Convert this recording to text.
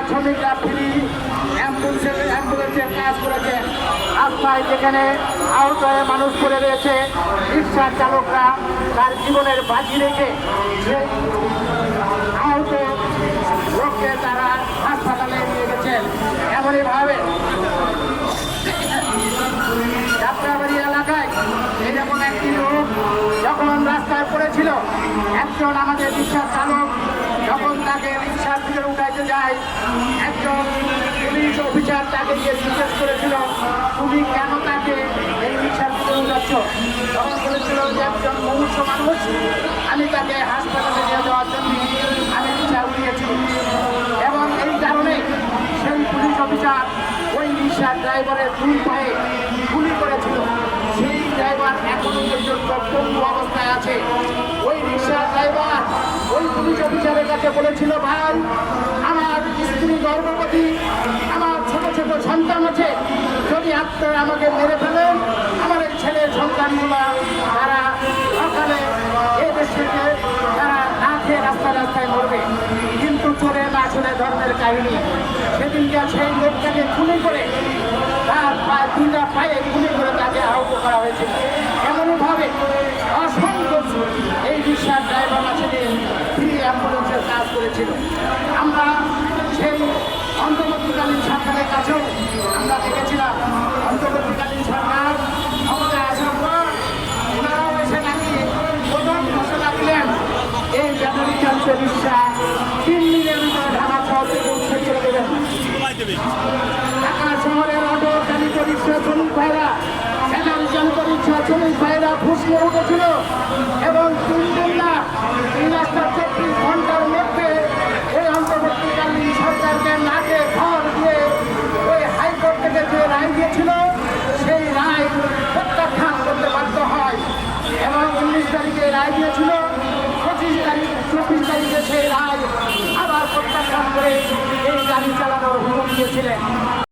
শ্রমিকরা ফ্রি অ্যাম্বুলেন্সের কাজ করেছেন। রাস্তায় যেখানে আহত হয়ে মানুষ পড়ে রয়েছে, রিক্সার চালকরা তার জীবনের বাজি রেখে সেই আহত লোককে তারা হাসপাতালে নিয়ে গেছেন। এমনইভাবে যাত্রাবাড়ি এলাকায় এরকম একটি লোক যখন রাস্তায় পড়েছিল, একজন আমাদের রিক্সার চালক যখন তাকে রিক্সার থেকে উঠাইতে যায়, একজন পুলিশ অফিসার তাকে গিয়ে জিজ্ঞেস করেছিল, তুমি কেন তাকে এই রিক্সার থেকে উঠাচ্ছ? তখন বলেছিল যে একজন মুমূর্ষ মানুষ, আমি তাকে হাসপাতালে নিয়ে যাওয়ার জন্য আমি রিক্সা উঠিয়েছি। এবং এই কারণে সেই পুলিশ অফিসার ওই রিক্সার ড্রাইভারের দুই পায়ে গুলি করেছিল। সেই ড্রাইভার এখনো পর্যন্ত পঙ্গু অবস্থায় আছে। ওই রিক্সার ড্রাইভার ওই পুলিশ অফিসারের কাছে বলেছিল, ভাই আমার স্ত্রী গর্ভবতী, আমার ছোট ছোট সন্তান আছে, যদি আপনারা আমাকে মেরে ফেলেন আমার এই ছেলের সন্তানগুলা তারা সকালে এই দেশে তারা না খেয়ে রাস্তায় রাস্তায় মরবে। কিন্তু চলে না শুনে ধর্মের কাহিনী। সেদিনকে সেই লোকটাকে খুনি করে তার দুইটা পায়ে গুলি করে তাকে আহত করা হয়েছিল। এমনভাবে অসংখ্য এই রিক্সার ড্রাইভার আছে ফ্রি অ্যাম্বুলেন্সের কাজ করেছিল। আমরা সেই অন্তর্বর্তীকালীন সরকারের কাছেও আমরা দেখেছিলাম, অন্তর্বর্তীকালীন সরকার ক্ষমতায় আসার পর ওনারাও এসে নাকি প্রথম ঘোষণা দিলেন এই ব্যাটারি চালিত রিক্সা 3 দিনের ভিতরে ঢাকা শহর থেকে উঠে চলে দেবেন। ঢাকা শহরের অটো চালিত রিক্সা শ্রমিক ভাইরা, ব্যাটারি চালিত রিক্সা শ্রমিক ভাইরা ফুসলে উঠেছিল এবং 3 দিন না 324 ঘন্টার মধ্যে এই অন্তর্বর্তীকালীন সরকারকে নাকে ঘর দিয়ে ওই হাইকোর্ট থেকে যে রায় দিয়েছিল সেই রায় প্রত্যাখ্যান করতে বাধ্য হয় এবং 19 তারিখে রায় দিয়েছিল, 24 তারিখে সেই রায় আবার প্রত্যাখ্যান করে এই গাড়ি চালানোর হুকুম দিয়েছিলেন।